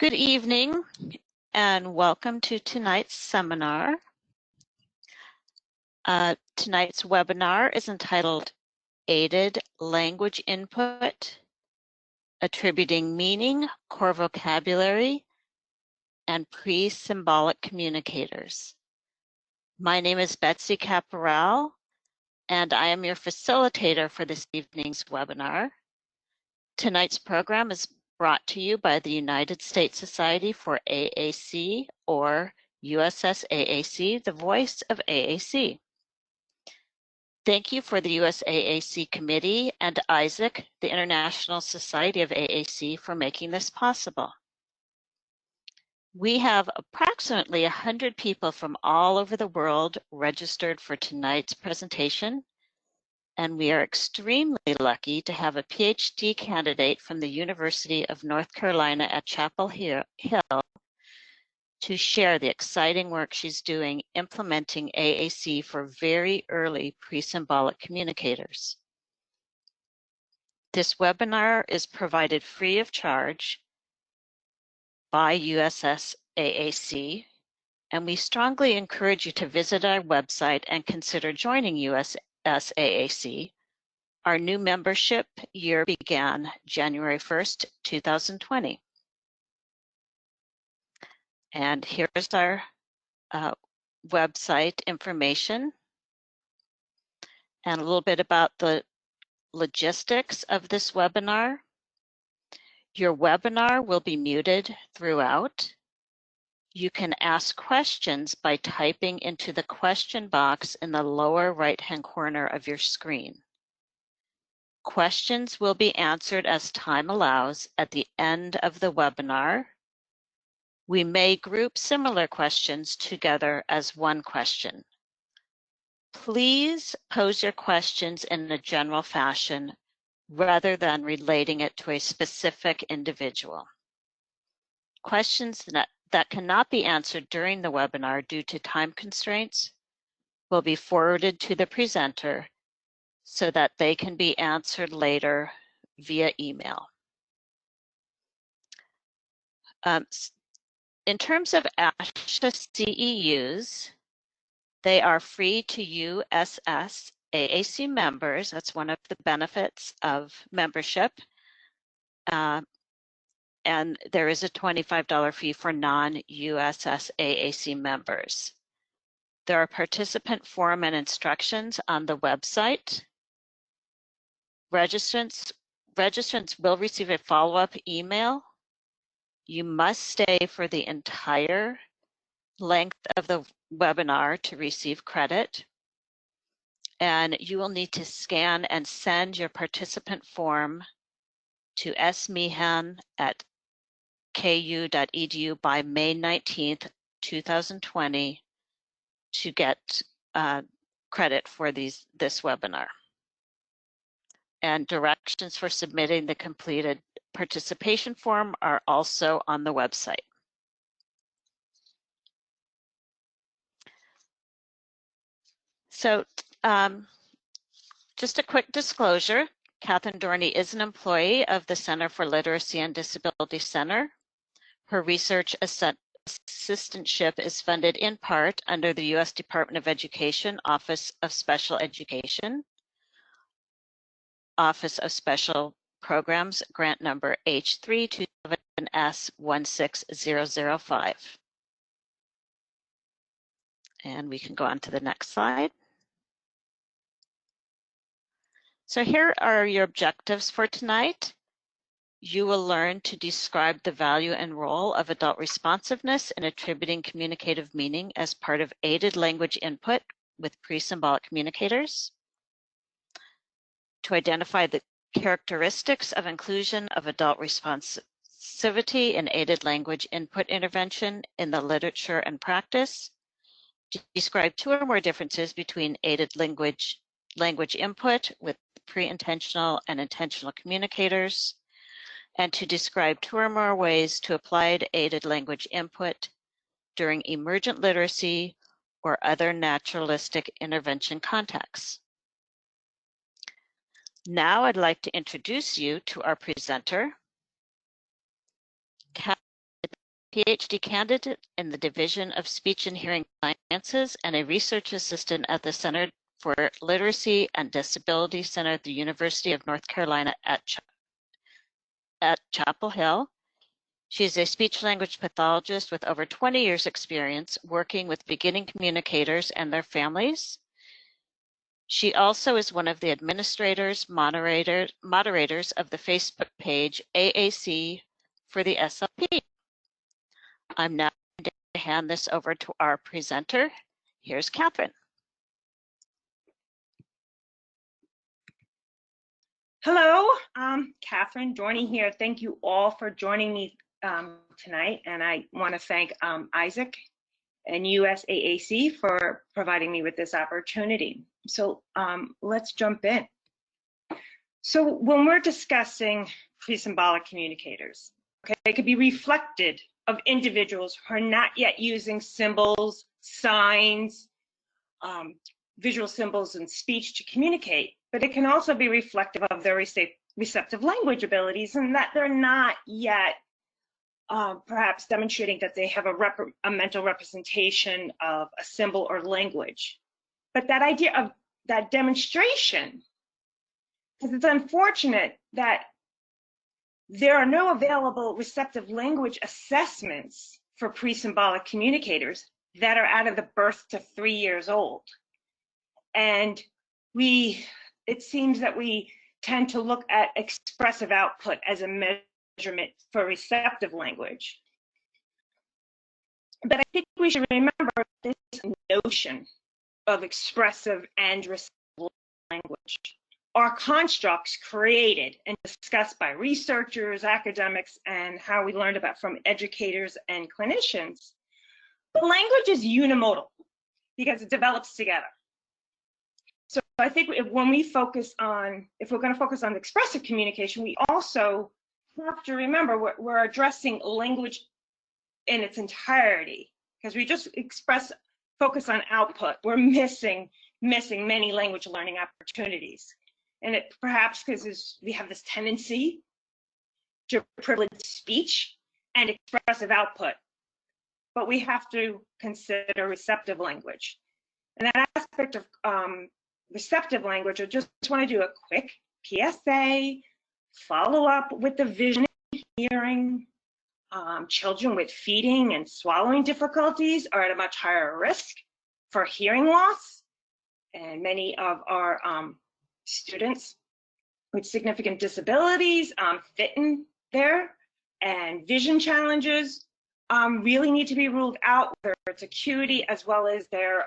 Good evening and welcome to tonight's seminar. Tonight's webinar is entitled Aided Language Input, Attributing Meaning, Core Vocabulary, and Pre-Symbolic Communicators. My name is Betsy Caporale, and I am your facilitator for this evening's webinar. Tonight's program is brought to you by the United States Society for AAC, or USS-AAC, the voice of AAC. Thank you for the USAAC Committee and Isaac, the International Society of AAC, for making this possible. We have approximately 100 people from all over the world registered for tonight's presentation, and we are extremely lucky to have a PhD candidate from the University of North Carolina at Chapel Hill to share the exciting work she's doing implementing AAC for very early pre-symbolic communicators. This webinar is provided free of charge by USS-AAC, and we strongly encourage you to visit our website and consider joining USS-AAC. Our new membership year began January 1st, 2020. And here's our website information and a little bit about the logistics of this webinar. Your webinar will be muted throughout. You can ask questions by typing into the question box in the lower right-hand corner of your screen. Questions will be answered as time allows at the end of the webinar. We may group similar questions together as one question. Please pose your questions in a general fashion rather than relating it to a specific individual. Questions that cannot be answered during the webinar due to time constraints will be forwarded to the presenter so that they can be answered later via email. In terms of ASHA CEUs, they are free to USS AAC members. That's one of the benefits of membership. And there is a $25 fee for non-USS AAC members. There are participant form and instructions on the website. Registrants will receive a follow-up email. You must stay for the entire length of the webinar to receive credit. And you will need to scan and send your participant form to smehan@ku.edu by May 19th, 2020 to get credit for this webinar. And directions for submitting the completed participation form are also on the website. So just a quick disclosure, Kathryn Dorney is an employee of the Center for Literacy and Disability Center. Her research assistantship is funded in part under the U.S. Department of Education, Office of Special Education, Office of Special Programs, grant number H327S16005. And we can go on to the next slide. So here are your objectives for tonight. You will learn to describe the value and role of adult responsiveness in attributing communicative meaning as part of aided language input with pre-symbolic communicators. To identify the characteristics of inclusion of adult responsivity in aided language input intervention in the literature and practice. To describe two or more differences between aided language input with pre-intentional and intentional communicators, and to describe two or more ways to apply aided language input during emergent literacy or other naturalistic intervention contexts. Now I'd like to introduce you to our presenter, Kathryn PhD candidate in the Division of Speech and Hearing Sciences and a research assistant at the Center for Literacy and Disability Center at the University of North Carolina at Chapel Hill. She is a speech-language pathologist with over 20 years' experience working with beginning communicators and their families. She also is one of the administrators, moderators of the Facebook page AAC for the SLP. I'm now going to hand this over to our presenter. Here's Kathryn. Hello, Kathryn, Dorney here. Thank you all for joining me tonight, and I want to thank Isaac and USAAC for providing me with this opportunity. So let's jump in. So when we're discussing pre-symbolic communicators, okay, they could be reflected of individuals who are not yet using symbols, signs, visual symbols, and speech to communicate, but it can also be reflective of their receptive language abilities and that they're not yet perhaps demonstrating that they have a mental representation of a symbol or language. But that idea of that demonstration, because it's unfortunate that there are no available receptive language assessments for pre-symbolic communicators that are out of the birth to 3 years old. And it seems that we tend to look at expressive output as a measurement for receptive language. But I think we should remember this notion of expressive and receptive language are constructs created and discussed by researchers, academics, and how we learned about from educators and clinicians. But language is unimodal because it develops together. So I think when we focus on, if we're going to focus on expressive communication, we also have to remember we're addressing language in its entirety, because we just focus on output. We're missing many language learning opportunities. And it perhaps because we have this tendency to privilege speech and expressive output, but we have to consider receptive language. And that aspect of receptive language, I just want to do a quick PSA, follow up with the vision and hearing. Children with feeding and swallowing difficulties are at a much higher risk for hearing loss. And many of our students with significant disabilities fit in there, and vision challenges really need to be ruled out, whether it's acuity as well as their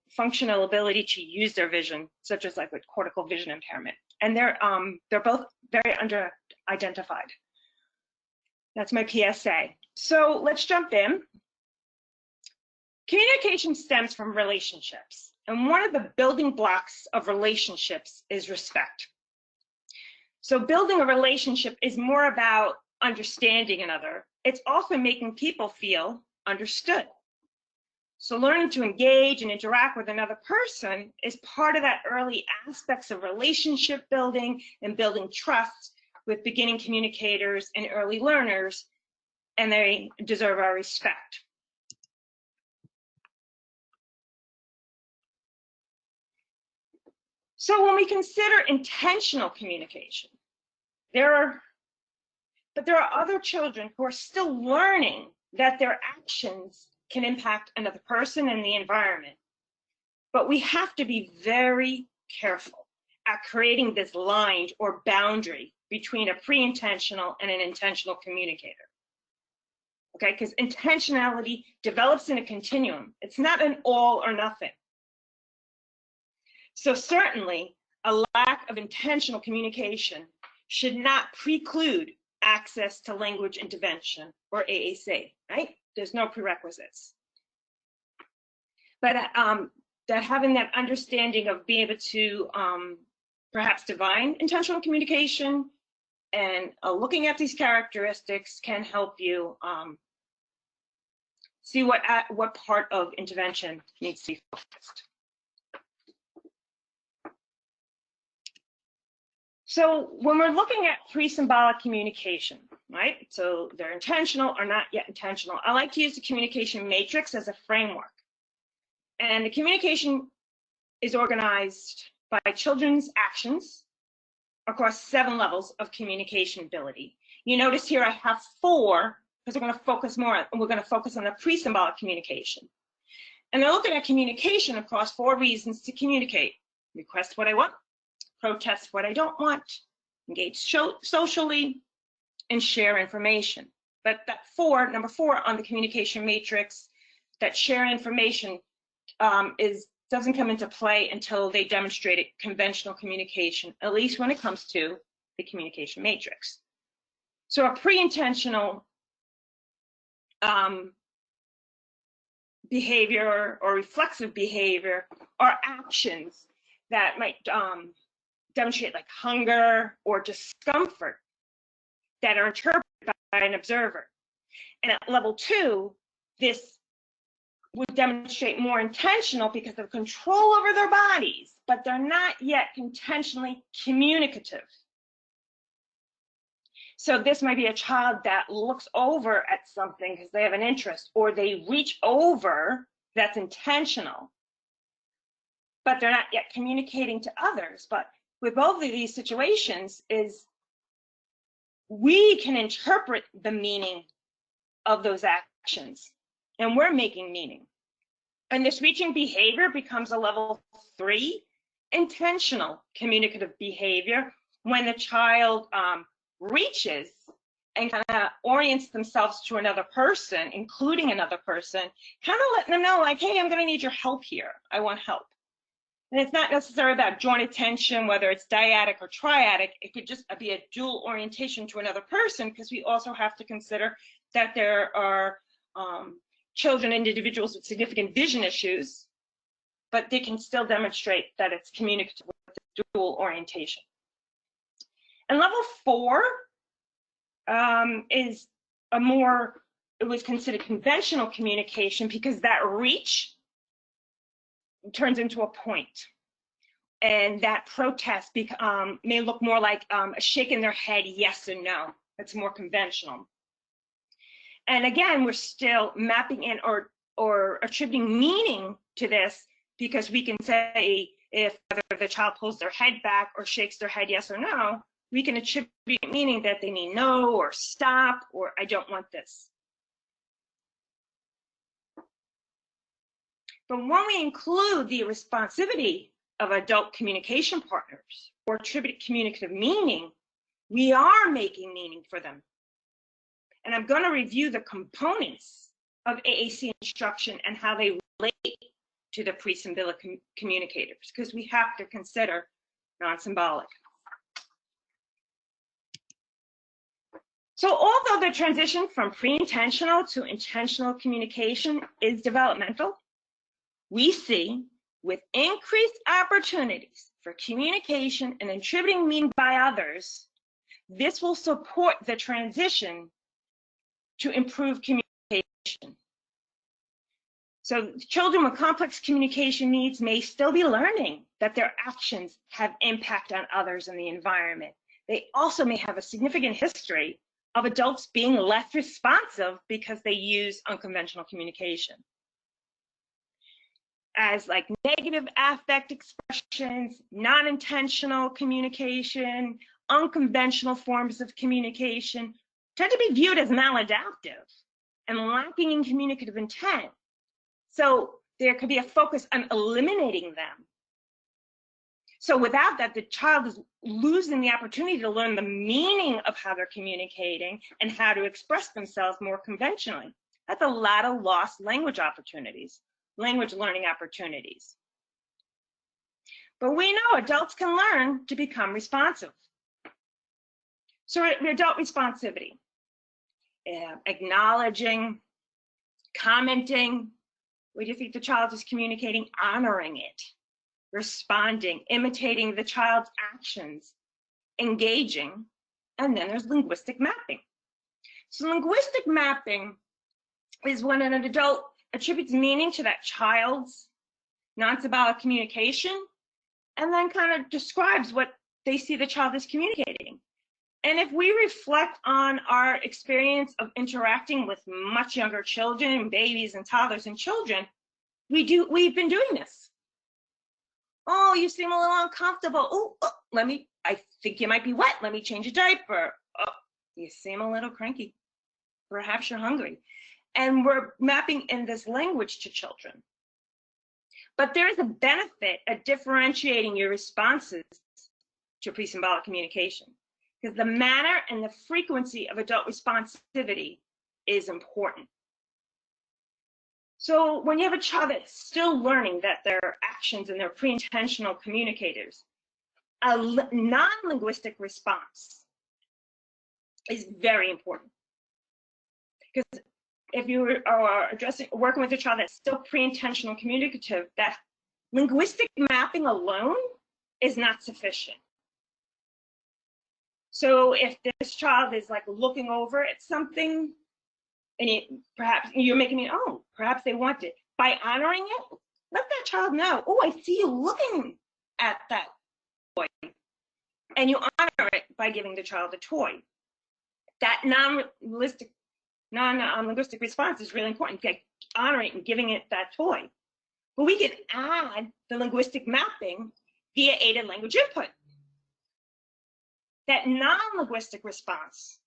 functional ability to use their vision, such as like with cortical vision impairment. And they're both very under-identified. That's my PSA. So let's jump in. Communication stems from relationships, and one of the building blocks of relationships is respect. So building a relationship is more about understanding another. It's also making people feel understood. So learning to engage and interact with another person is part of that early aspects of relationship building and building trust with beginning communicators and early learners, and they deserve our respect. So when we consider intentional communication, there are other children who are still learning that their actions can impact another person and the environment. But we have to be very careful at creating this line or boundary between a pre-intentional and an intentional communicator. Okay, because intentionality develops in a continuum. It's not an all or nothing. So certainly a lack of intentional communication should not preclude access to language intervention or AAC, right? There's no prerequisites. But that having that understanding of being able to perhaps divine intentional communication and looking at these characteristics can help you see what part of intervention needs to be focused. So when we're looking at pre-symbolic communication, right? So they're intentional or not yet intentional. I like to use the communication matrix as a framework. And the communication is organized by children's actions across 7 levels of communication ability. You notice here I have 4, because we're going to focus on the pre-symbolic communication. And they're looking at communication across 4 reasons to communicate: request what I want, protest what I don't want, engage socially, and share information. But that number 4 on the communication matrix, that share information, doesn't come into play until they demonstrated conventional communication, at least when it comes to the communication matrix. So a pre-intentional behavior or reflexive behavior are actions that might demonstrate like hunger or discomfort that are interpreted by an observer. And at level 2, this would demonstrate more intentional because of control over their bodies, but they're not yet intentionally communicative. So this might be a child that looks over at something because they have an interest, or they reach over, that's intentional, but they're not yet communicating to others. But with both of these situations is we can interpret the meaning of those actions, and we're making meaning. And this reaching behavior becomes a level 3 intentional communicative behavior when the child reaches and kind of orients themselves to another person, including another person, kind of letting them know like, hey, I'm going to need your help here. I want help. And it's not necessarily about joint attention, whether it's dyadic or triadic. It could just be a dual orientation to another person, because we also have to consider that there are children and individuals with significant vision issues, but they can still demonstrate that it's communicative with the dual orientation. And level 4 is it was considered conventional communication, because that reach turns into a point. And that protest may look more like a shake in their head, yes or no. That's more conventional. And again, we're still mapping in or attributing meaning to this, because we can say if whether the child pulls their head back or shakes their head yes or no, we can attribute meaning that they mean no, or stop, or I don't want this. But when we include the responsivity of adult communication partners or attribute communicative meaning, we are making meaning for them. And I'm going to review the components of AAC instruction and how they relate to the pre-symbolic communicators, because we have to consider non-symbolic. So although the transition from pre-intentional to intentional communication is developmental, we see with increased opportunities for communication and attributing meaning by others, this will support the transition to improve communication. So children with complex communication needs may still be learning that their actions have impact on others in the environment. They also may have a significant history of adults being less responsive because they use unconventional communication. As like negative affect expressions, non-intentional communication, unconventional forms of communication tend to be viewed as maladaptive and lacking in communicative intent. So there could be a focus on eliminating them. So without that, the child is losing the opportunity to learn the meaning of how they're communicating and how to express themselves more conventionally. That's a lot of lost language opportunities, language learning opportunities. But we know adults can learn to become responsive. So adult responsivity, acknowledging, commenting, what do you think the child is communicating? Honoring it, responding, imitating the child's actions, engaging, and then there's linguistic mapping. So linguistic mapping is when an adult attributes meaning to that child's non-symbolic communication and then kind of describes what they see the child is communicating. And if we reflect on our experience of interacting with much younger children, babies and toddlers and children, we've been doing this. Oh, you seem a little uncomfortable. Oh, I think you might be wet. Let me change your diaper. Oh, you seem a little cranky. Perhaps you're hungry. And we're mapping in this language to children. But there is a benefit of differentiating your responses to pre-symbolic communication, because the manner and the frequency of adult responsivity is important. So when you have a child that's still learning that their actions and their pre-intentional communicators, a non-linguistic response is very important. Because if you are working with a child that's still pre-intentional communicative, that linguistic mapping alone is not sufficient. So if this child is like looking over at something, and perhaps you're making it, oh, perhaps they want it. By honoring it, let that child know, oh, I see you looking at that toy. And you honor it by giving the child a toy. That non-linguistic response is really important. Honor it and giving it that toy. But we can add the linguistic mapping via aided language input. That non-linguistic response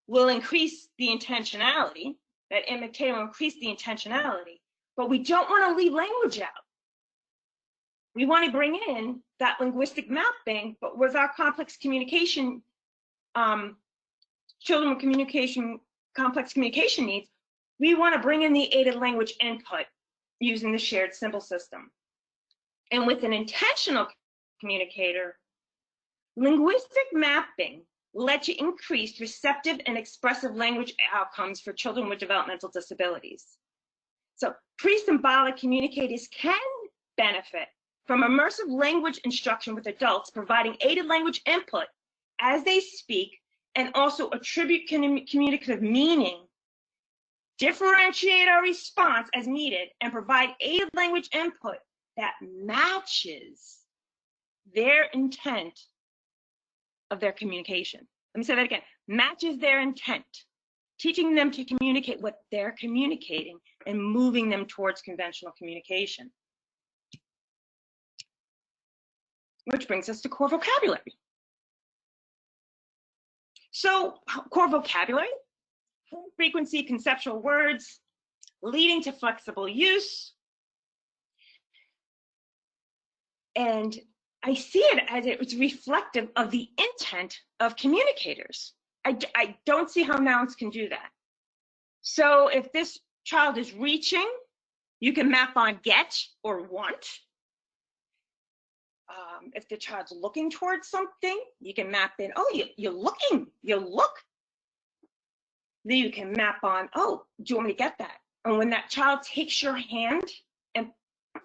will increase the intentionality, that imitator will increase the intentionality, but we don't want to leave language out. We want to bring in that linguistic mapping, but with our complex communication, children with complex communication needs, we want to bring in the aided language input using the shared symbol system. And with an intentional communicator, linguistic mapping led to increased receptive and expressive language outcomes for children with developmental disabilities. So pre-symbolic communicators can benefit from immersive language instruction with adults, providing aided language input as they speak, and also attribute communicative meaning, differentiate our response as needed, and provide aided language input that matches their intent of their communication. Let me say that again, matches their intent, teaching them to communicate what they're communicating and moving them towards conventional communication. Which brings us to core vocabulary. So core vocabulary, frequency, conceptual words, leading to flexible use. And I see it as it's reflective of the intent of communicators. I don't see how nouns can do that. So if this child is reaching, you can map on get or want. If the child's looking towards something, you can map in, oh, you're looking, you look. Then you can map on, oh, do you want me to get that? And when that child takes your hand and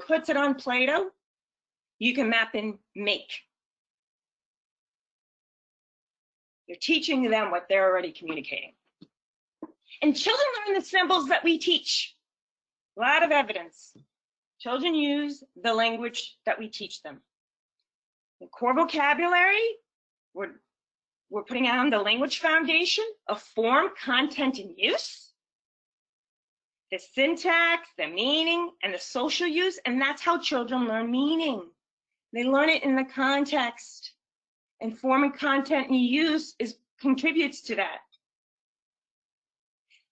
puts it on Play-Doh, you can map in make. You're teaching them what they're already communicating. And children learn the symbols that we teach. A lot of evidence. Children use the language that we teach them. The core vocabulary, we're putting on the language foundation of form, content, and use. The syntax, the meaning, and the social use, and that's how children learn meaning. They learn it in the context, and form and content and use contributes to that.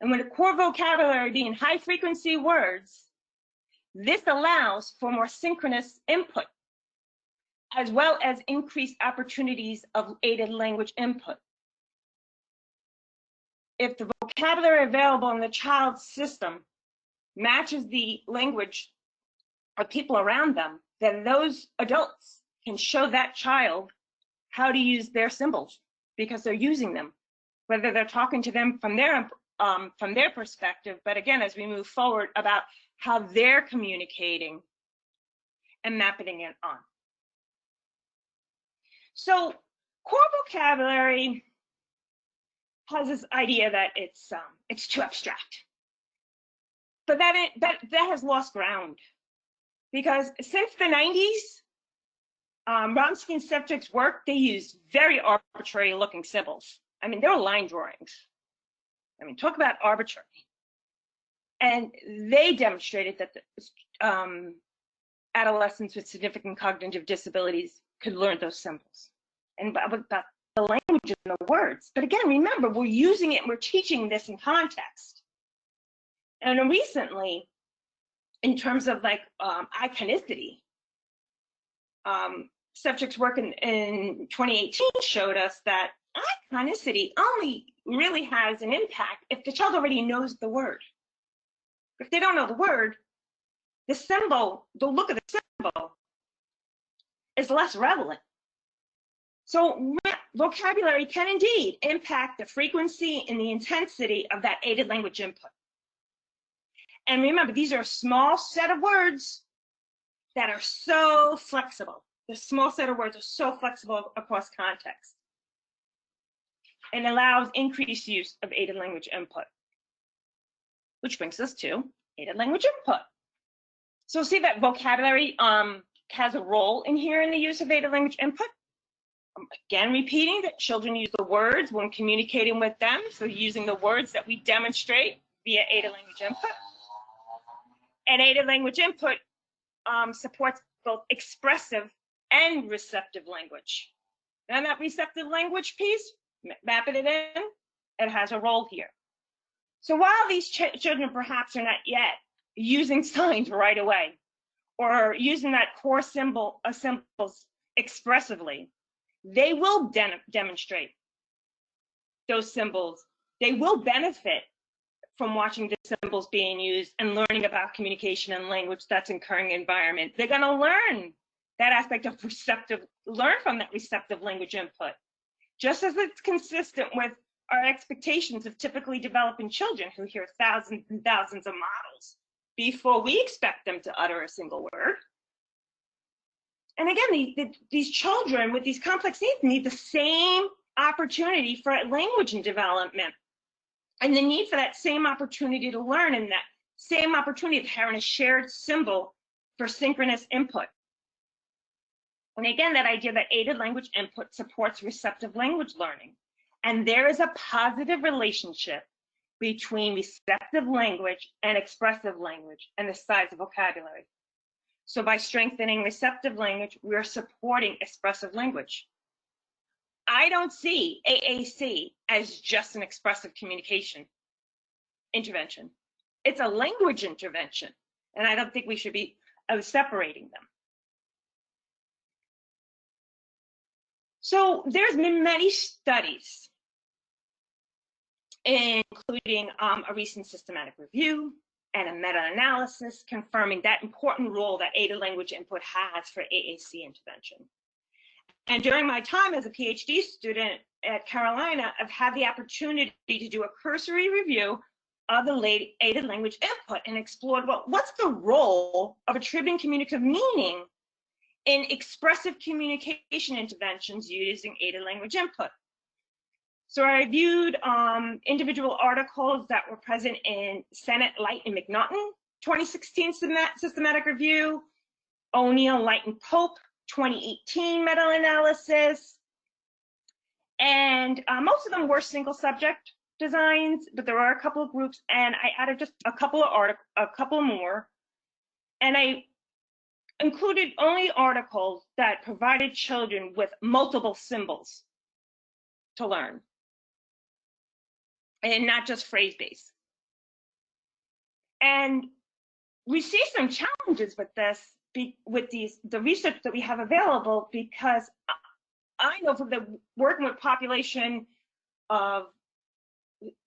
And with a core vocabulary being high frequency words, this allows for more synchronous input, as well as increased opportunities of aided language input. If the vocabulary available in the child's system matches the language of people around them, then those adults can show that child how to use their symbols because they're using them, whether they're talking to them from their perspective, but again, as we move forward about how they're communicating and mapping it on. So core vocabulary has this idea that it's too abstract, but that has lost ground, because since the 90s, Romsky and Sevcik's work, they used very arbitrary looking symbols. I mean, they were line drawings. I mean, talk about arbitrary. And they demonstrated that adolescents with significant cognitive disabilities could learn those symbols and about the language and the words. But again, remember, we're using it and we're teaching this in context. And recently, in terms of like iconicity, Sevcik's work in 2018 showed us that iconicity only really has an impact if the child already knows the word. If they don't know the word, the symbol, the look of the symbol is less relevant. So vocabulary can indeed impact the frequency and the intensity of that aided language input. And remember, these are a small set of words that are so flexible. The small set of words are so flexible across context and allows increased use of aided language input. Which brings us to aided language input. So see that vocabulary has a role in here in the use of aided language input. Again, repeating that children use the words when communicating with them. So using the words that we demonstrate via aided language input. And aided language input supports both expressive and receptive language. And that receptive language piece, mapping it in, it has a role here. So while these children perhaps are not yet using signs right away or using that core symbols expressively, they will demonstrate those symbols. They will benefit from watching the symbols being used and learning about communication and language that's occurring environment. They're going to learn that aspect of learn from that receptive language input, just as it's consistent with our expectations of typically developing children who hear thousands and thousands of models before we expect them to utter a single word. And again, these children with these complex needs need the same opportunity for language and development, and the need for that same opportunity to learn, and that same opportunity of having a shared symbol for synchronous input. And again, that idea that aided language input supports receptive language learning. And there is a positive relationship between receptive language and expressive language and the size of vocabulary. So by strengthening receptive language, we're supporting expressive language. I don't see AAC as just an expressive communication intervention. It's a language intervention, and I don't think we should be separating them. So there's been many studies, including a recent systematic review and a meta-analysis confirming that important role that aided language input has for AAC intervention. And during my time as a PhD student at Carolina, I've had the opportunity to do a cursory review of the aided language input and explored, well, what's the role of attributing communicative meaning in expressive communication interventions using aided language input. So I reviewed individual articles that were present in Sennett, Light, and McNaughton 2016 systematic review, O'Neill, Light, and Pope 2018 meta-analysis, and most of them were single subject designs, but there are a couple of groups, and I added just a couple more, and I included only articles that provided children with multiple symbols to learn, and not just phrase-based. And we see some challenges with this, with the research that we have available, because I know from the working with population of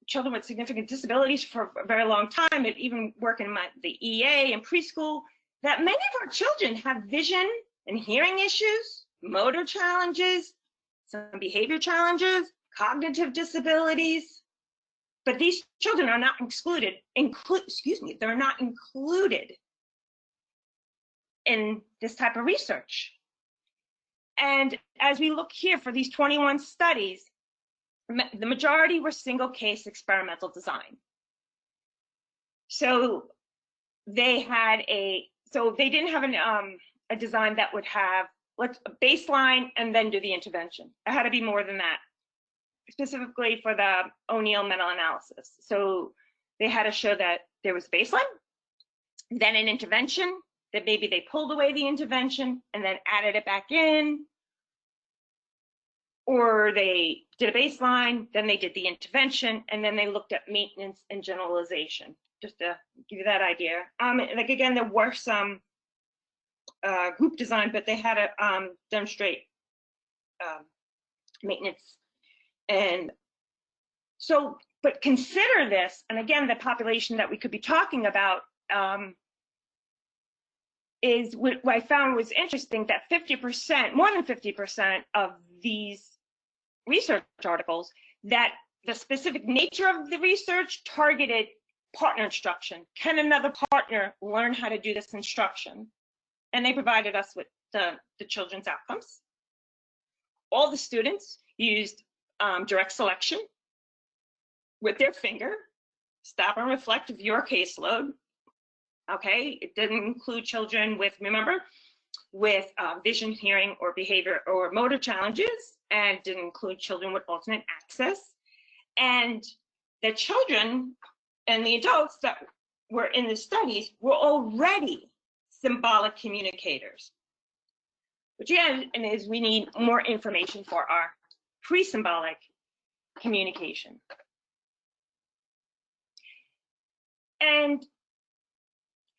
children with significant disabilities for a very long time, and even working in the EA and preschool, that many of our children have vision and hearing issues, motor challenges, some behavior challenges, cognitive disabilities, but these children are not they're not included in this type of research. And as we look here for these 21 studies, the majority were single case experimental design. So they had they didn't have a design that would have let's baseline and then do the intervention. It had to be more than that, specifically for the O'Neill meta-analysis. So they had to show that there was baseline, then an intervention, that maybe they pulled away the intervention and then added it back in, or they did a baseline, then they did the intervention, and then they looked at maintenance and generalization, just to give you that idea. Like again, there were some group design, but they had to demonstrate maintenance. And so, but consider this, and again, the population that we could be talking about is what I found was interesting, that 50%, more than 50% of these research articles, that the specific nature of the research targeted partner instruction. Can another partner learn how to do this instruction? And they provided us with the children's outcomes. All the students used direct selection with their finger, stop and reflect of your caseload. Okay, it didn't include children with, remember, with vision, hearing, or behavior or motor challenges, and didn't include children with alternate access. And the children and the adults that were in the studies were already symbolic communicators, which again is we need more information for our pre-symbolic communication. And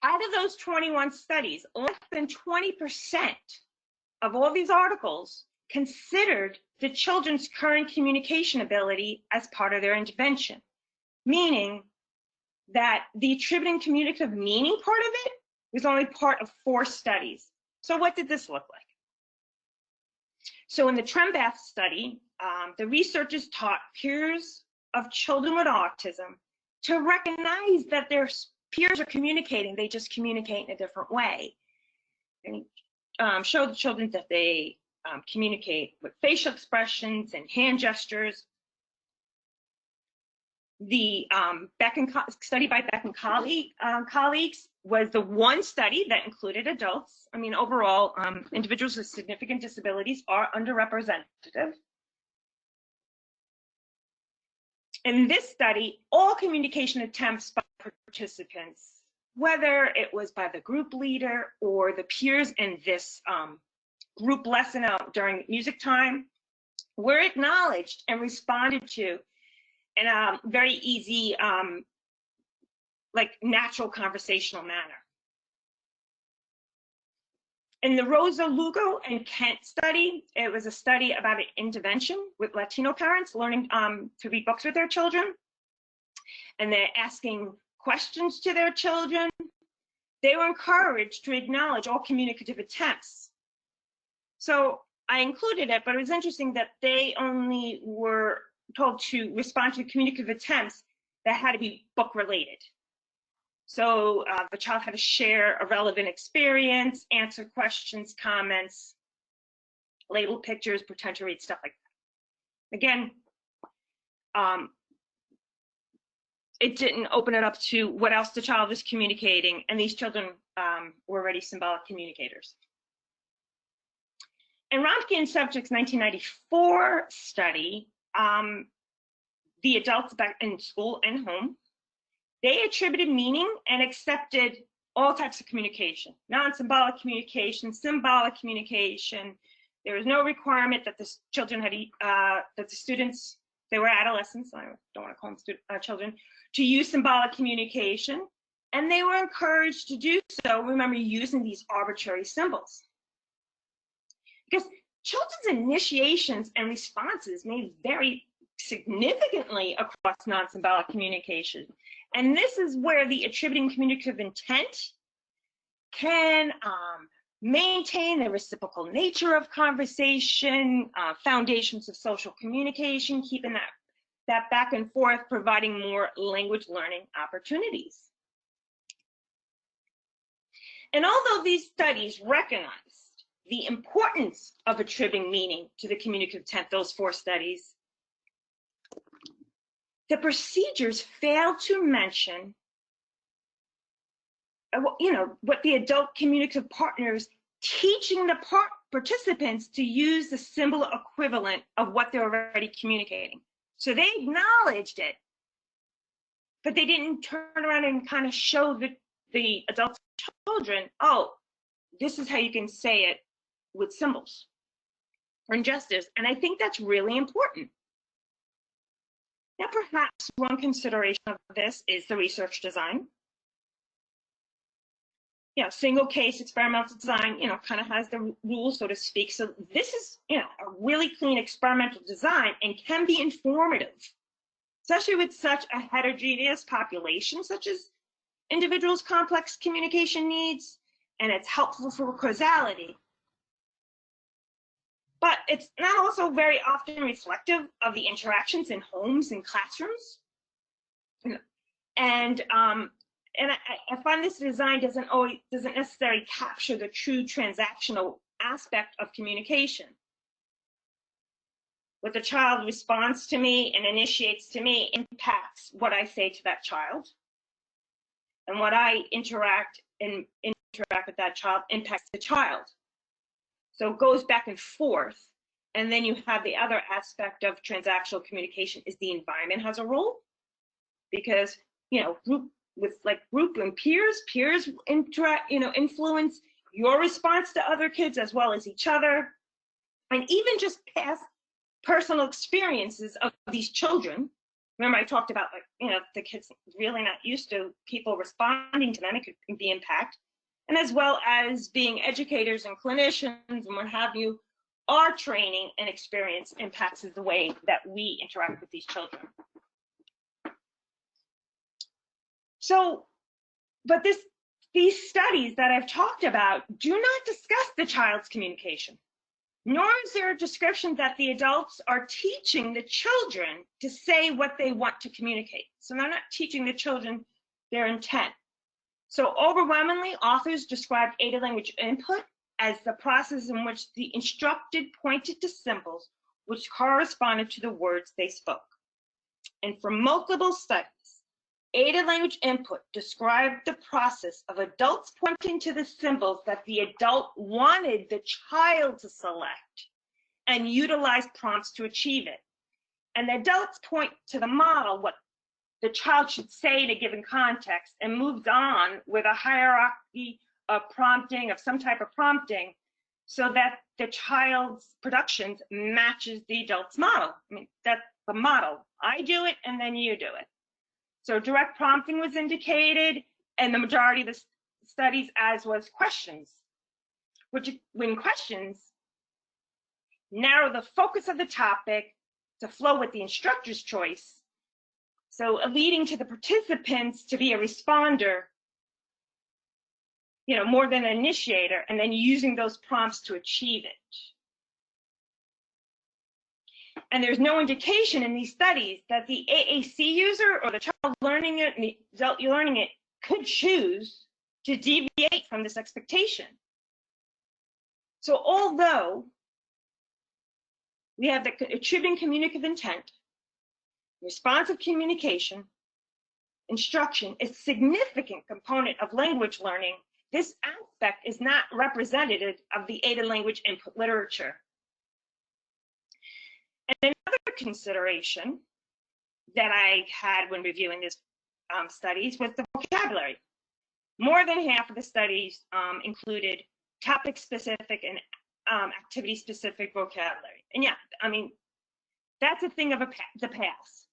out of those 21 studies, less than 20% of all these articles considered the children's current communication ability as part of their intervention, meaning that the attributing communicative meaning part of it was only part of 4 studies. So what did this look like? So in the Trembath study, the researchers taught peers of children with autism to recognize that their peers are communicating, they just communicate in a different way. And show the children that they communicate with facial expressions and hand gestures. The study by Beck and colleagues was the one study that included adults. I mean, overall, individuals with significant disabilities are underrepresented. In this study, all communication attempts by participants, whether it was by the group leader or the peers in this group lesson out during music time, were acknowledged and responded to in a very easy, like natural conversational manner. In the Rosa Lugo and Kent study, it was a study about an intervention with Latino parents learning to read books with their children. And they're asking questions to their children. They were encouraged to acknowledge all communicative attempts. So I included it, but it was interesting that they only were told to respond to communicative attempts that had to be book related. So the child had to share a relevant experience, answer questions, comments, label pictures, pretend to read, stuff like that. Again, it didn't open it up to what else the child was communicating, and these children were already symbolic communicators. In Romke and Subject's 1994 study, the adults back in school and home, they attributed meaning and accepted all types of communication, non-symbolic communication, symbolic communication. There was no requirement that the children had, that the students, they were adolescents, I don't want to call them children, to use symbolic communication, and they were encouraged to do so, remember, using these arbitrary symbols. Because children's initiations and responses may vary significantly across non-symbolic communication. And this is where the attributing communicative intent can maintain the reciprocal nature of conversation, foundations of social communication, keeping that back and forth, providing more language learning opportunities. And although these studies recognized the importance of attributing meaning to the communicative intent, those 4 studies, the procedures fail to mention, what the adult communicative partners teaching the participants to use the symbol equivalent of what they're already communicating. So they acknowledged it, but they didn't turn around and kind of show the adults and children, oh, this is how you can say it with symbols or gestures. And I think that's really important. Now, perhaps one consideration of this is the research design. Single case experimental design, kind of has the rules, so to speak. So this is, a really clean experimental design and can be informative, especially with such a heterogeneous population, such as individuals' complex communication needs, and it's helpful for causality. But it's not also very often reflective of the interactions in homes and classrooms. And I find this design doesn't necessarily capture the true transactional aspect of communication. What the child responds to me and initiates to me impacts what I say to that child. And what I interact with that child impacts the child. So it goes back and forth. And then you have the other aspect of transactional communication is the environment has a role. Because, group and peers interact, influence your response to other kids as well as each other. And even just past personal experiences of these children. Remember, I talked about, the kids really not used to people responding to them, it could be impact. And as well as being educators and clinicians and what have you, our training and experience impacts the way that we interact with these children. So, but these studies that I've talked about do not discuss the child's communication, nor is there a description that the adults are teaching the children to say what they want to communicate. So they're not teaching the children their intent. So overwhelmingly, authors described aided language input as the process in which the instructed pointed to symbols which corresponded to the words they spoke. And from multiple studies, aided language input described the process of adults pointing to the symbols that the adult wanted the child to select and utilize prompts to achieve it. And the adults point to the model, what the child should say in a given context, and moves on with a hierarchy of prompting, of some type of prompting, so that the child's productions matches the adult's model. I mean, that's the model. I do it, and then you do it. So direct prompting was indicated, and the majority of the studies, as was questions, which, when questions narrow the focus of the topic to flow with the instructor's choice, so leading to the participants to be a responder, more than an initiator, and then using those prompts to achieve it. And there's no indication in these studies that the AAC user or the child learning it and the adult learning it could choose to deviate from this expectation. So although we have the attributing communicative intent, responsive communication, instruction is a significant component of language learning, this aspect is not representative of the aided language input literature. And another consideration that I had when reviewing this studies was the vocabulary. More than half of the studies included topic-specific and activity-specific vocabulary. And yeah, I mean, that's a thing of the past.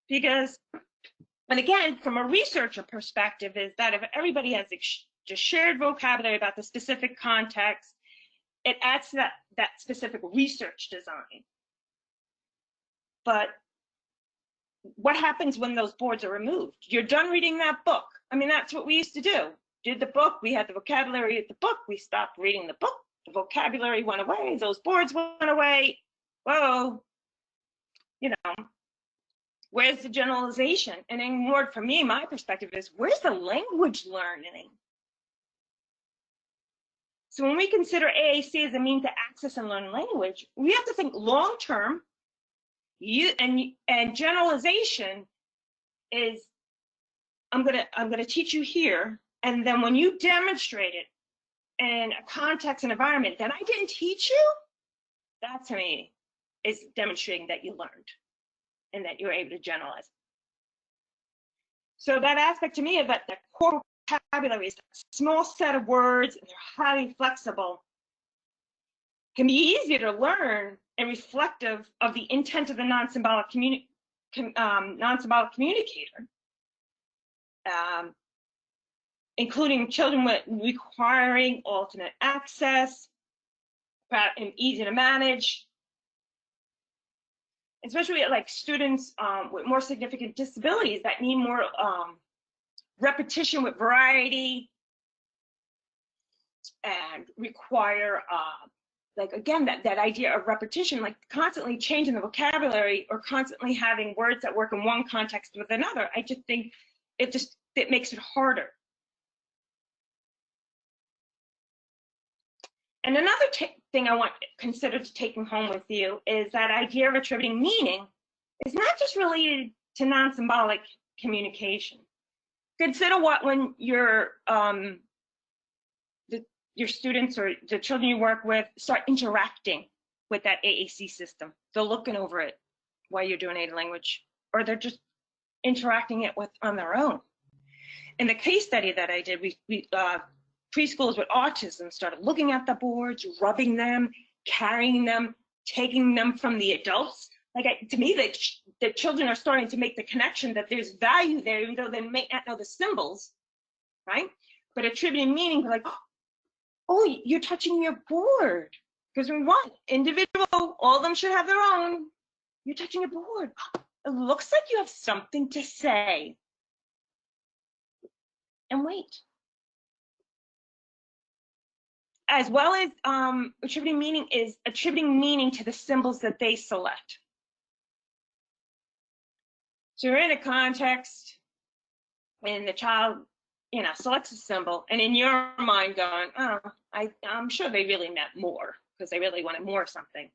Because, and again, from a researcher perspective, is that if everybody has just shared vocabulary about the specific context, it adds to that specific research design. But what happens when those boards are removed? You're done reading that book. I mean, that's what we used to do. Did the book, we had the vocabulary of the book, we stopped reading the book, the vocabulary went away, those boards went away. Whoa, where's the generalization? And then more for me, my perspective is, where's the language learning? So when we consider AAC as a means to access and learn language, we have to think long-term. And generalization is, I'm gonna teach you here, and then when you demonstrate it in a context and environment that I didn't teach you, that to me is demonstrating that you learned and that you're able to generalize. So that aspect to me of that core vocabulary is a small set of words and they're highly flexible, can be easier to learn and reflective of the intent of the non-symbolic communicator, including children requiring alternate access, and easy to manage, especially like students with more significant disabilities that need more repetition with variety and require like again that idea of repetition, like constantly changing the vocabulary or constantly having words that work in one context with another. I just think it makes it harder. And another thing I want consider taking home with you is that idea of attributing meaning is not just related to non-symbolic communication. Consider what when your students or the children you work with start interacting with that AAC system. They're looking over it while you're doing native language, or they're just interacting it with on their own. In the case study that I did, preschoolers with autism started looking at the boards, rubbing them, carrying them, taking them from the adults. Like to me, the children are starting to make the connection that there's value there, even though they may not know the symbols, right? But attributing meaning, like, oh, you're touching your board. Because we want individual, all of them should have their own. You're touching your board. It looks like you have something to say. And wait. As well as attributing meaning is attributing meaning to the symbols that they select. So you're in a context and the child, selects a symbol, and in your mind going, oh, I'm sure they really meant more because they really wanted more of something.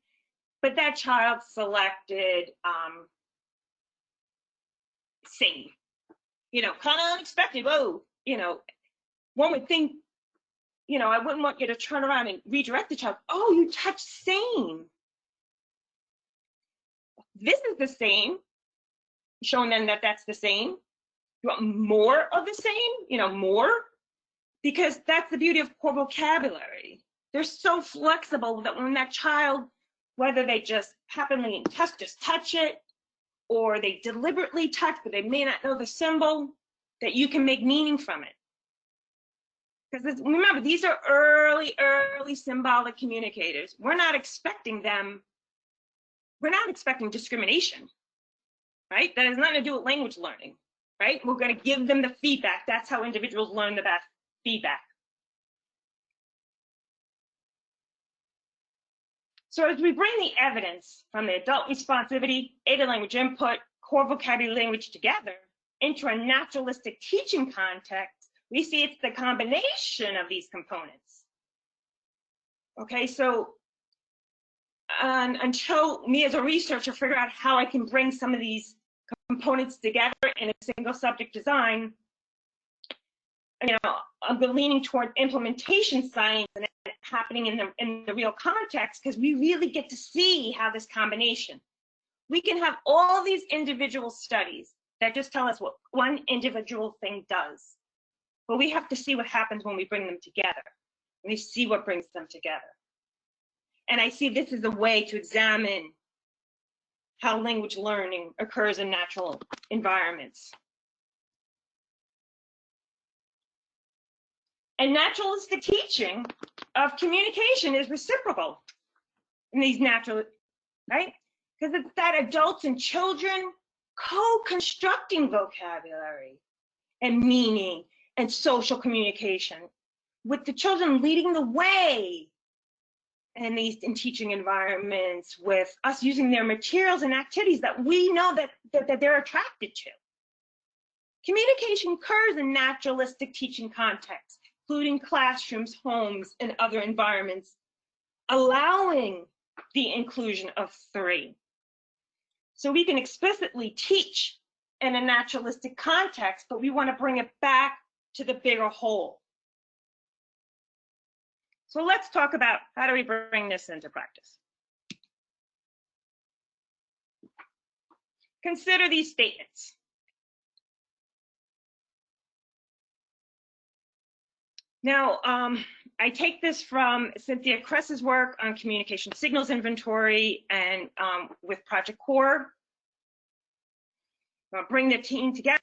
But that child selected sing, kind of unexpected. Whoa, one would think, I wouldn't want you to turn around and redirect the child. Oh, you touched same. This is the same, showing them that that's the same. You want more of the same, more? Because that's the beauty of core vocabulary. They're so flexible that when that child, whether they just happenly just touch it, or they deliberately touch, but they may not know the symbol, that you can make meaning from it. Because remember, these are early symbolic communicators. We're not expecting discrimination, right? That has nothing to do with language learning, right? We're going to give them the feedback. That's how individuals learn the best feedback. So as we bring the evidence from the adult responsivity, aided language input, core vocabulary language together into a naturalistic teaching context, we see it's the combination of these components. Okay, so until me as a researcher figure out how I can bring some of these components together in a single subject design, I'm leaning toward implementation science and it happening in the real context, because we really get to see how this combination. We can have all these individual studies that just tell us what one individual thing does. But we have to see what happens when we bring them together. We see what brings them together. And I see this as a way to examine how language learning occurs in natural environments. And naturalistic teaching of communication is reciprocal in these natural, right? Because it's that adults and children co-constructing vocabulary and meaning and social communication, with the children leading the way in teaching environments, with us using their materials and activities that we know that they're attracted to. Communication occurs in naturalistic teaching contexts, including classrooms, homes, and other environments, allowing the inclusion of three. So we can explicitly teach in a naturalistic context, but we want to bring it back to the bigger whole. So let's talk about how do we bring this into practice. Consider these statements. Now, I take this from Cynthia Kress's work on communication signals inventory and with Project Core. Bring the team together.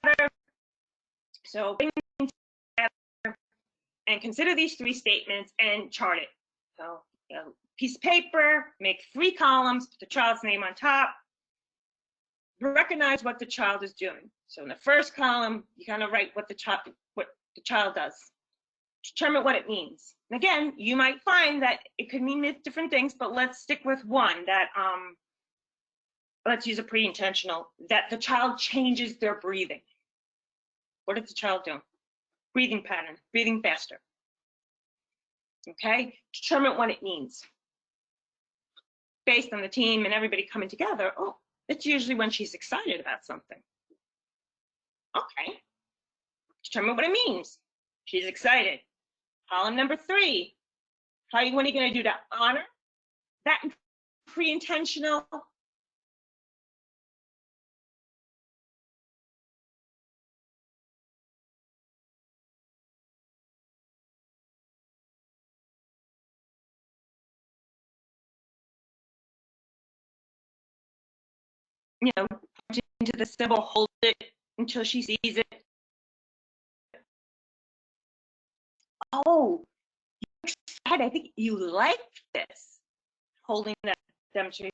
So bring the team together and consider these 3 statements and chart it. So piece of paper, make 3 columns, put the child's name on top. Recognize what the child is doing. So in the first column, you kind of write what the child does. Determine what it means. And again, you might find that it could mean different things, but let's stick with one that let's use a pre-intentional, that the child changes their breathing. What is the child doing? Breathing pattern, breathing faster. Okay, determine what it means. Based on the team and everybody coming together, oh, it's usually when she's excited about something. Okay, determine what it means. She's excited. Column number 3, what are you going to do to honor that pre-intentional? You know, punch into the symbol, hold it until she sees it. Oh, you're excited. I think you like this. Holding that demonstration.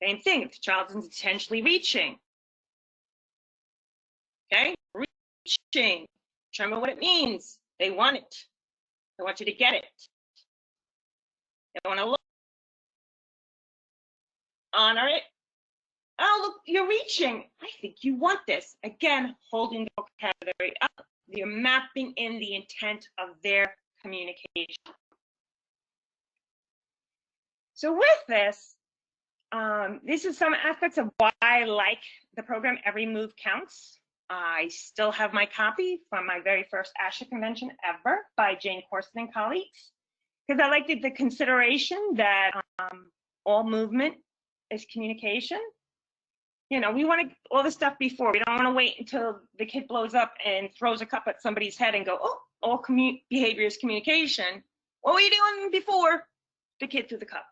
Same thing, if the child is intentionally reaching. Okay, reaching. Determine what it means. They want it. They want you to get it. They want to look. Honor it. Oh, look, you're reaching. I think you want this. Again, holding the vocabulary up. You're mapping in the intent of their communication. So with this, these are some aspects of why I like the program Every Move Counts. I still have my copy from my very first ASHA convention ever by Jane Corson and colleagues, because I liked the consideration that all movement is communication. You know, we want to all the stuff before. We don't want to wait until the kid blows up and throws a cup at somebody's head and go, oh, all behavior is communication. What were you doing before the kid threw the cup?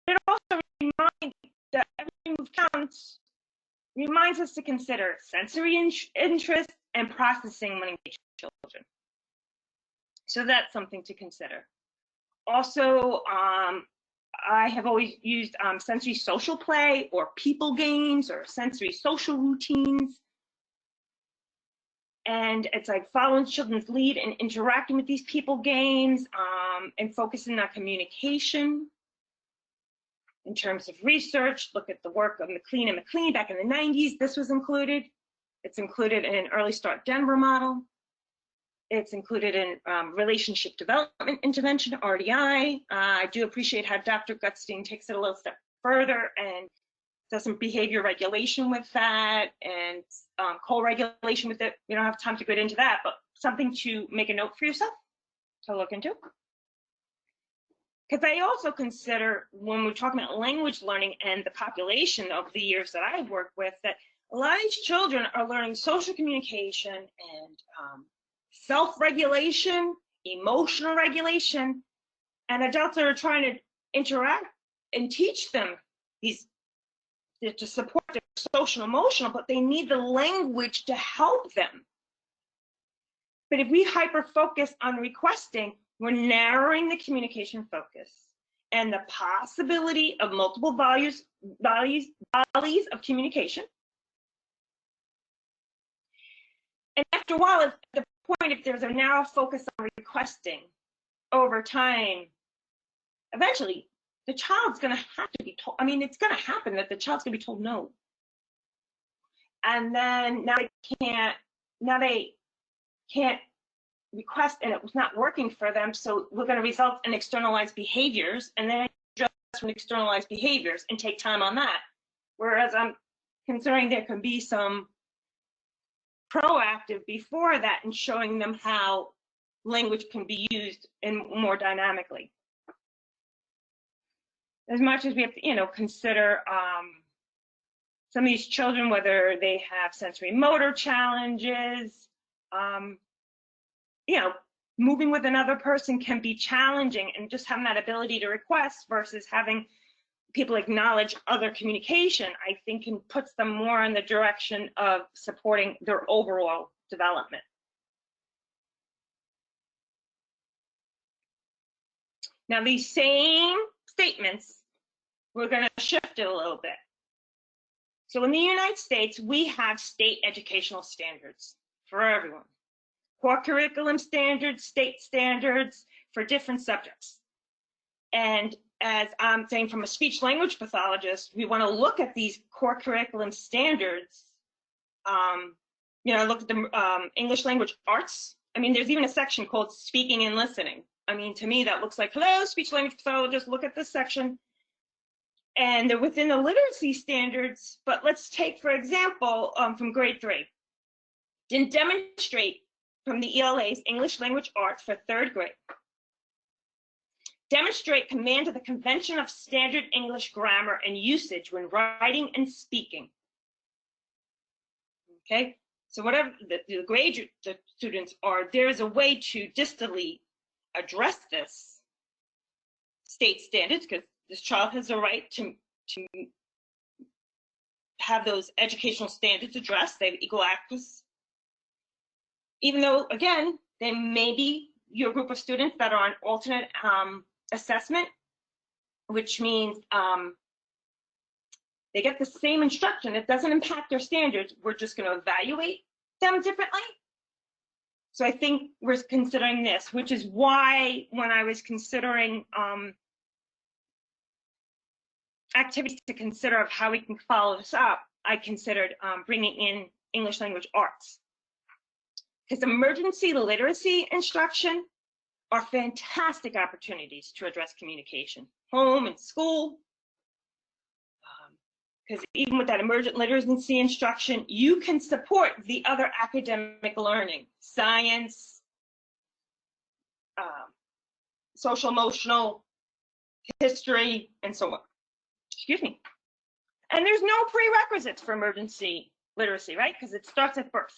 It also reminds that every move counts, reminds us to consider sensory interest and processing when engaged with children. So that's something to consider. Also, I have always used sensory social play or people games or sensory social routines. And it's like following children's lead and interacting with these people games and focusing on communication. In terms of research, look at the work of McLean and McLean back in the 90s. This was included. It's included in an Early Start Denver model. It's included in relationship development intervention, RDI. I do appreciate how Dr. Gutstein takes it a little step further and does some behavior regulation with that and co-regulation with it. We don't have time to get into that, but something to make a note for yourself to look into. Because I also consider when we're talking about language learning and the population of the years that I've worked with, that a lot of these children are learning social communication and self-regulation, emotional regulation, and adults are trying to interact and teach them these to support their social and emotional, but they need the language to help them. But if we hyper-focus on requesting, we're narrowing the communication focus and the possibility of multiple volleys of communication. And after a while, at the point, if there's a narrow focus on requesting over time, eventually the child's going to have to be told. I mean, it's going to happen that the child's going to be told no. And then now they can't request, and it was not working for them, so we're going to result in externalized behaviors, and then address from externalized behaviors and take time on that. Whereas I'm considering there can be some proactive before that and showing them how language can be used in more dynamically. As much as we have to, consider some of these children, whether they have sensory motor challenges, moving with another person can be challenging, and just having that ability to request versus having people acknowledge other communication, I think puts them more in the direction of supporting their overall development. Now, these same statements, we're going to shift it a little bit. So in the United States, we have state educational standards for everyone. Core curriculum standards, state standards for different subjects. And as I'm saying, from a speech language pathologist, we want to look at these core curriculum standards. Look at the English language arts. I mean, there's even a section called speaking and listening. I mean, to me, that looks like, hello, speech language pathologist, look at this section. And they're within the literacy standards, but let's take, for example, from grade 3. Didn't demonstrate from the ELA's English language arts for 3rd grade. Demonstrate command of the convention of standard English grammar and usage when writing and speaking. Okay, so whatever the grade the students are, there's a way to distally address this state standards, because this child has a right to have those educational standards addressed. They have equal access. Even though, again, there may be your group of students that are on alternate assessment, which means they get the same instruction. It doesn't impact their standards. We're just going to evaluate them differently. So I think we're considering this, which is why when I was considering activities to consider of how we can follow this up, I considered bringing in English language arts. Because emergency literacy instruction are fantastic opportunities to address communication, home and school. Because even with that emergent literacy instruction, you can support the other academic learning, science, social emotional, history, and so on. Excuse me. And there's no prerequisites for emergency literacy, right? Because it starts at birth.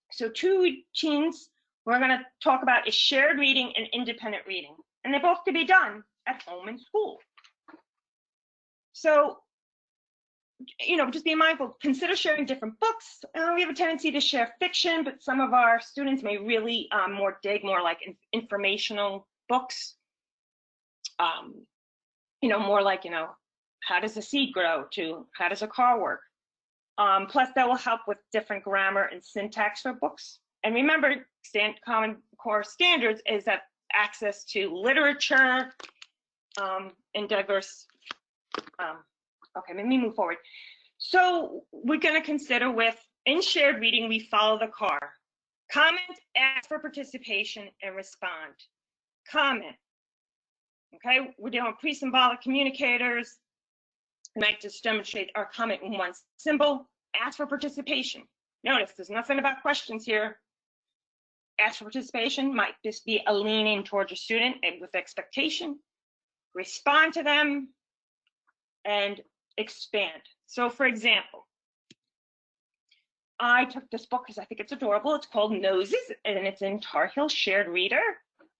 So 2 routines we're going to talk about is shared reading and independent reading. And they both can be done at home and school. So, just be mindful, consider sharing different books. We have a tendency to share fiction, but some of our students may really dig more like informational books. More like, how does a seed grow to how does a car work? Plus, that will help with different grammar and syntax for books. And remember, Common Core standards is that access to literature and diverse. Okay, let me move forward. So we're going to consider in shared reading, we follow the CAR. Comment, ask for participation, and respond. Comment. Okay, we're doing pre-symbolic communicators. We might just demonstrate our comment in one symbol. Ask for participation. Notice there's nothing about questions here. Ask for participation might just be a leaning towards a student with expectation. Respond to them and expand. So for example, I took this book because I think it's adorable. It's called Noses, and it's in Tar Heel Shared Reader.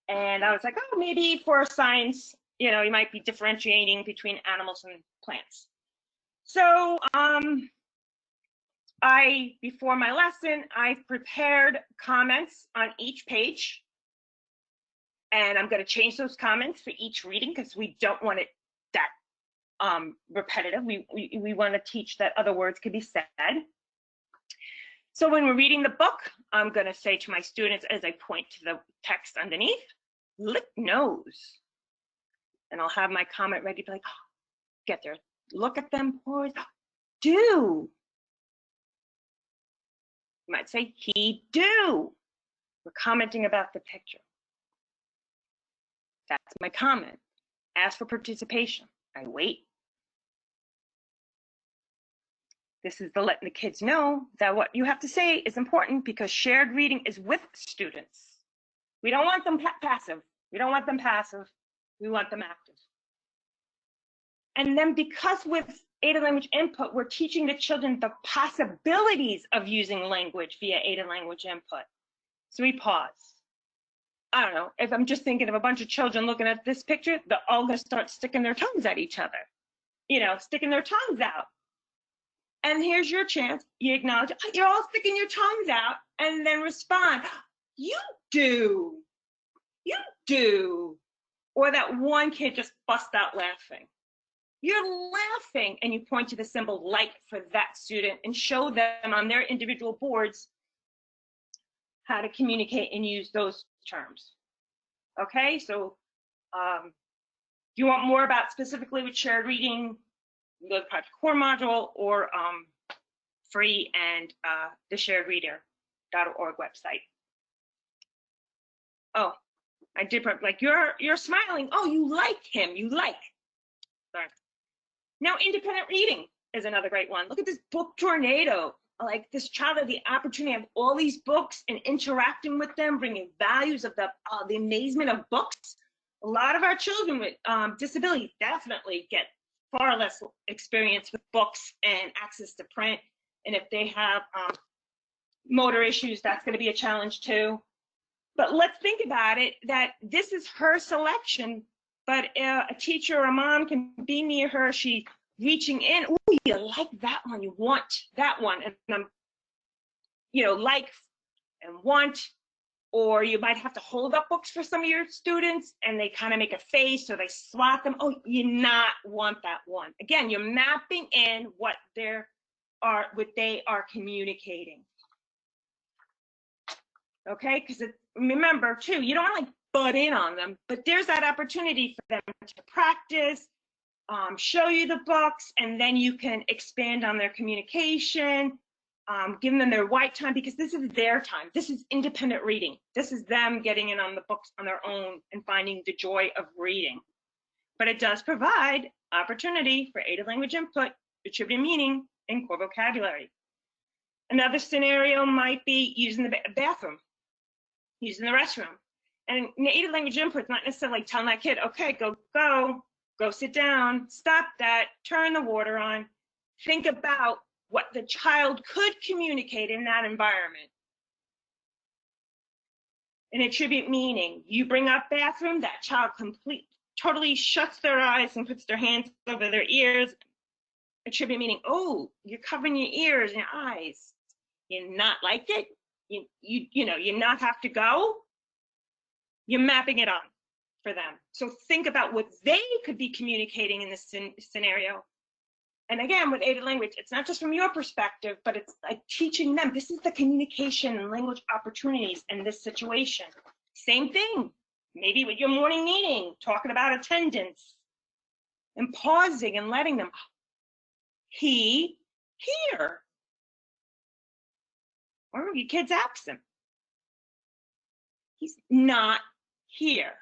And I was like, oh, maybe for science, you might be differentiating between animals and plants. So before my lesson, I prepared comments on each page. And I'm going to change those comments for each reading because we don't want it that repetitive. We want to teach that other words could be said. So when we're reading the book, I'm going to say to my students as I point to the text underneath, lick nose. And I'll have my comment ready to be like, oh, get there. Look at them, boys. Do. You might say, he do. We're commenting about the picture. That's my comment. Ask for participation. I wait. This is the letting the kids know that what you have to say is important because shared reading is with students. We don't want them passive. We don't want them passive. We want them active. And then because with aided language input, we're teaching the children the possibilities of using language via aided language input. So we pause. I don't know, if I'm just thinking of a bunch of children looking at this picture, they're all gonna start sticking their tongues at each other, you know, sticking their tongues out. And here's your chance, you acknowledge, you're all sticking your tongues out, and then respond, you do. Or that one kid just bust out laughing. You're laughing, and you point to the symbol like for that student and show them on their individual boards how to communicate and use those terms. Okay, so if you want more about specifically with shared reading, go to the Project Core module or free and the sharedreader.org website. Oh, I did put like you're smiling. Oh, you like him. You like. Sorry. Now, independent reading is another great one. Look at this book tornado. Like this child had the opportunity of all these books and interacting with them, bringing values of the amazement of books. A lot of our children with disabilities definitely get far less experience with books and access to print. And if they have motor issues, that's going to be a challenge too. But let's think about it, that this is her selection, but a teacher or a mom can be near her. She's reaching in. Oh, you like that one. You want that one. And you know, like and want, or you might have to hold up books for some of your students and they kind of make a face or they swat them. Oh, you not want that one. Again, you're mapping in what they are communicating. Okay, because remember too, you don't want to like butt in on them, but there's that opportunity for them to practice, show you the books, and then you can expand on their communication, give them their white time, because this is their time. This is independent reading. This is them getting in on the books on their own and finding the joy of reading. But it does provide opportunity for aided language input, attributed meaning, and core vocabulary. Another scenario might be using the bathroom, using the restroom. And aided language input is not necessarily telling that kid, okay, go sit down, stop that, turn the water on. Think about what the child could communicate in that environment. And attribute meaning. You bring up bathroom, that child totally shuts their eyes and puts their hands over their ears. Attribute meaning, oh, you're covering your ears and your eyes. You not like it? You know, you not have to go? You're mapping it on for them. So think about what they could be communicating in this scenario. And again, with aided language, it's not just from your perspective, but it's like teaching them, this is the communication and language opportunities in this situation. Same thing, maybe with your morning meeting, talking about attendance and pausing and letting them, he, here. Or your kid's absent. He's not here.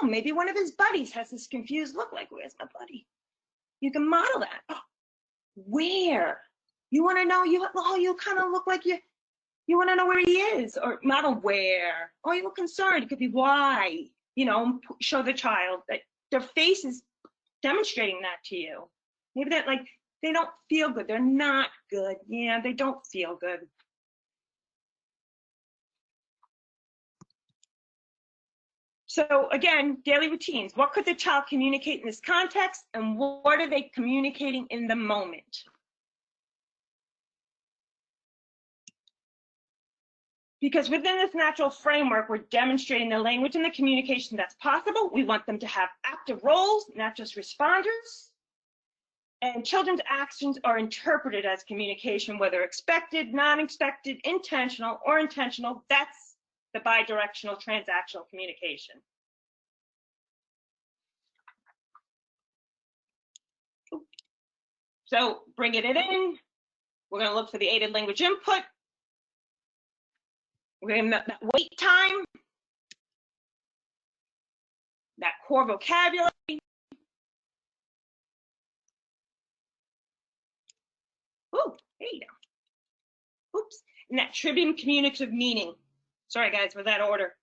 Oh, maybe one of his buddies has this confused look like, where's my buddy? You can model that. Oh, where? You want to know, you kind of look like you want to know where he is, or model where. Oh, you look concerned. It could be why. You know, show the child that their face is demonstrating that to you. Maybe that like they don't feel good. They're not good. Yeah, they don't feel good. So again, daily routines. What could the child communicate in this context, and what are they communicating in the moment? Because within this natural framework, we're demonstrating the language and the communication that's possible. We want them to have active roles, not just responders. And children's actions are interpreted as communication, whether expected, non-expected, intentional, or intentional. That's the bidirectional transactional communication. So bringing it in, we're going to look for the aided language input. We're going to that wait time, that core vocabulary. Ooh, There you go. Oops. And that tribune communicative meaning. Sorry, guys, for that order.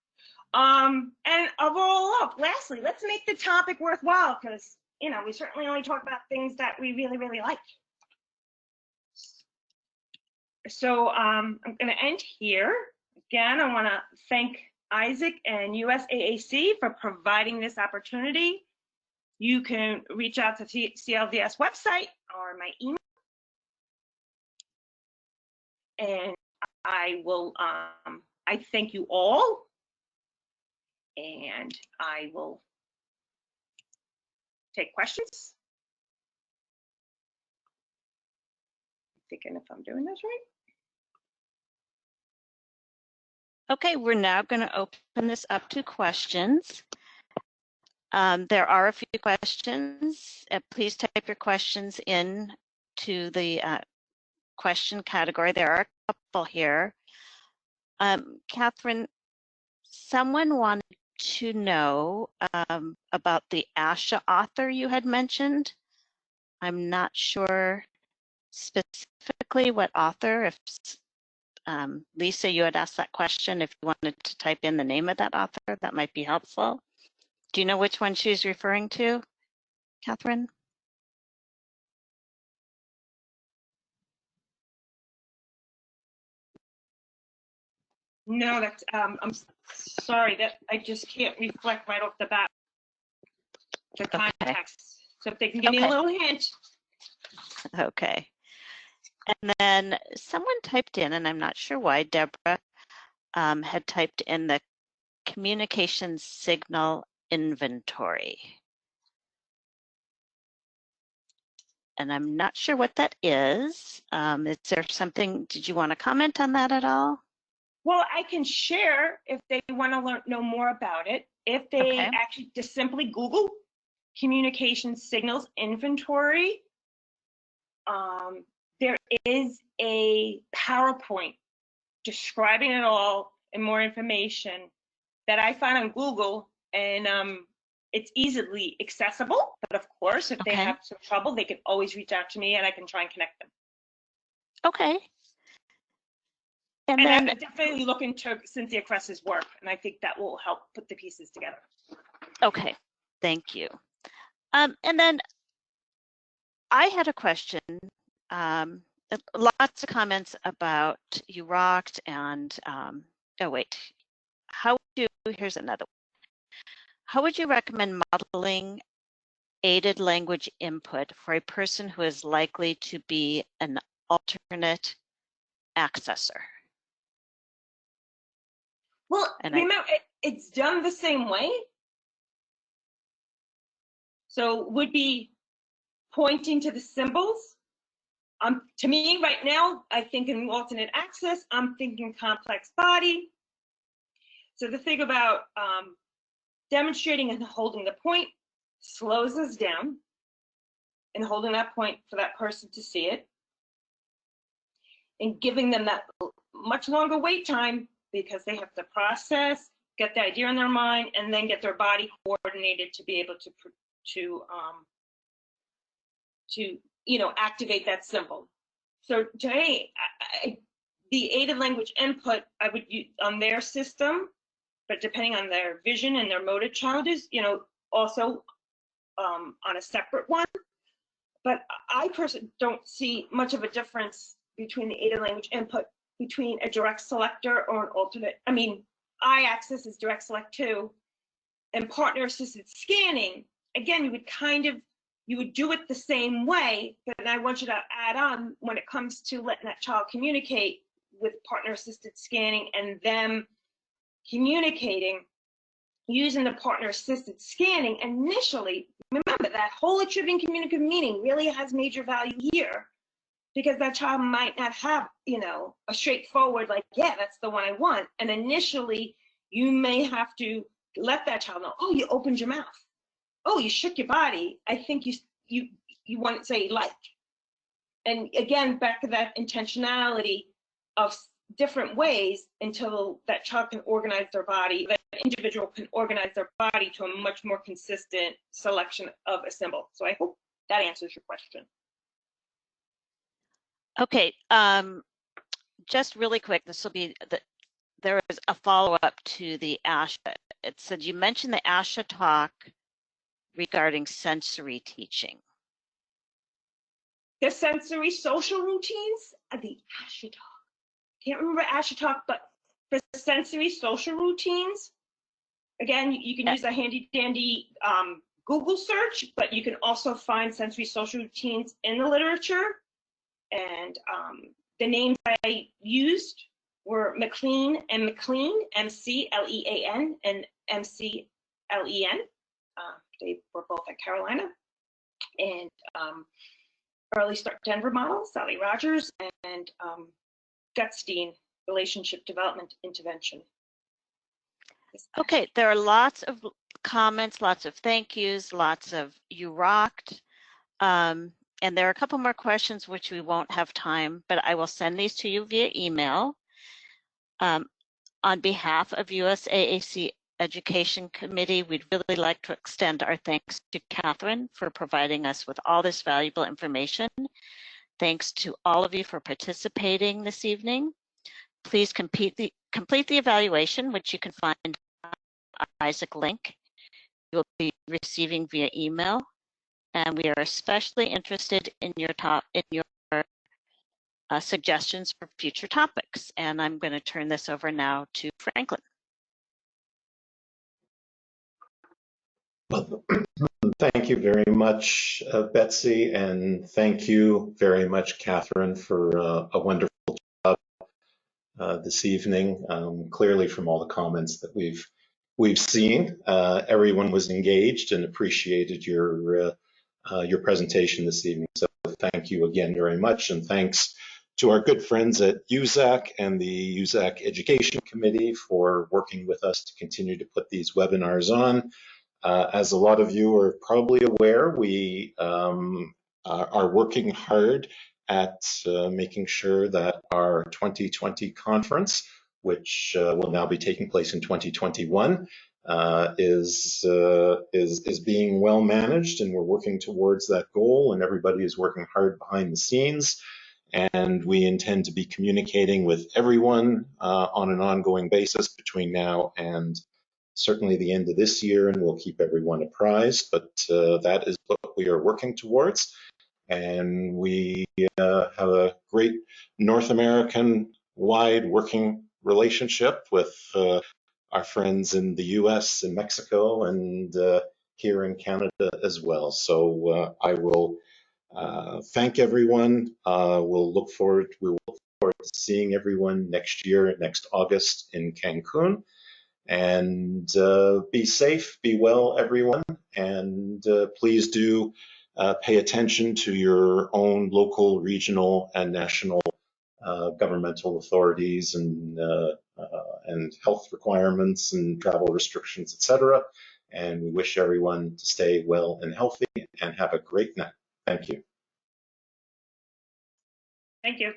And overall, lastly, let's make the topic worthwhile because, you know, we certainly only talk about things that we really, really like. So I'm going to end here. Again, I want to thank Isaac and USAAC for providing this opportunity. You can reach out to CLDS website or my email. And I will, I thank you all. And I will take questions. I'm thinking if I'm doing this right. Okay, we're now going to open this up to questions. There are a few questions. Please type your questions in to the question category. There are a couple here. Kathryn, someone wanted to know about the ASHA author you had mentioned. I'm not sure specifically what author. If Lisa, you had asked that question. If you wanted to type in the name of that author, that might be helpful. Do you know which one she's referring to, Kathryn? No, that's, I'm sorry that I just can't reflect right off the bat the context. So if they can give me a little hint. Okay. And then someone typed in, and I'm not sure why, Deborah had typed in the communication signal inventory. And I'm not sure what that is. Is there something, did you want to comment on that at all? Well, I can share if they want to know more about it. If they actually just simply Google communication signals inventory, there is a PowerPoint describing it all and more information that I found on Google, and it's easily accessible. But of course, if they have some trouble, they can always reach out to me and I can try and connect them. Okay. And then then I definitely look into Cynthia Kress's work, and I think that will help put the pieces together. Okay, thank you. And then I had a question. Lots of comments about you rocked and oh wait, how would you, here's another one. How would you recommend modeling aided language input for a person who is likely to be an alternate accessor? Well, and remember, it's done the same way. So would be pointing to the symbols. To me, right now, I think in alternate access, I'm thinking complex body. So the thing about demonstrating and holding the point slows us down and holding that point for that person to see it and giving them that much longer wait time because they have to process, get the idea in their mind, and then get their body coordinated to be able to you know, activate that symbol. So today, the aided language input I would use on their system, but depending on their vision and their motor challenges, you know, also on a separate one. But I personally don't see much of a difference between the aided language input between a direct selector or an alternate. I mean, I-access is direct select too, and partner assisted scanning. Again, you would do it the same way, but I want you to add on when it comes to letting that child communicate with partner assisted scanning and them communicating using the partner assisted scanning. Initially, remember that whole attributing communicative meaning really has major value here because that child might not have, you know, a straightforward like, yeah, that's the one I want. And initially, you may have to let that child know, oh, you opened your mouth. Oh, you shook your body. I think you want to say like. And again, back to that intentionality of different ways until that child can organize their body, that individual can organize their body to a much more consistent selection of a symbol. So I hope that answers your question. Okay, just really quick, this will be, there is a follow-up to the ASHA. It said you mentioned the ASHA talk regarding sensory teaching. The sensory social routines, the ASHA talk. Can't remember ASHA talk, but for sensory social routines, again, you can use a handy dandy Google search, but you can also find sensory social routines in the literature. And the names I used were McLean and McLean, M-C-L-E-A-N and M-C-L-E-N. They were both at Carolina. And Early Start Denver model, Sally Rogers, and Gutstein, Relationship Development Intervention. Okay, there are lots of comments, lots of thank yous, lots of you rocked. And there are a couple more questions which we won't have time, but I will send these to you via email. On behalf of USAAC Education Committee, we'd really like to extend our thanks to Kathryn for providing us with all this valuable information. Thanks to all of you for participating this evening. Please complete the evaluation, which you can find on Isaac link. You will be receiving via email. And we are especially interested in your suggestions for future topics. And I'm going to turn this over now to Franklin. Well, thank you very much, Betsy, and thank you very much, Kathryn, for a wonderful job this evening. Clearly, from all the comments that we've seen, everyone was engaged and appreciated your presentation this evening. So thank you again very much, and thanks to our good friends at USAC and the USAC Education Committee for working with us to continue to put these webinars on. As a lot of you are probably aware, we are working hard at making sure that our 2020 conference, which will now be taking place in 2021, is being well managed, and we're working towards that goal, and everybody is working hard behind the scenes. And we intend to be communicating with everyone on an ongoing basis between now and certainly the end of this year, and we'll keep everyone apprised, but that is what we are working towards. And we have a great North American wide working relationship with our friends in the US and Mexico and here in Canada as well. So I will thank everyone. We'll look forward to seeing everyone next year, next August in Cancun. And be safe, be well, everyone, and please do pay attention to your own local, regional, and national governmental authorities and health requirements and travel restrictions, etc. And we wish everyone to stay well and healthy and have a great night. Thank you. Thank you.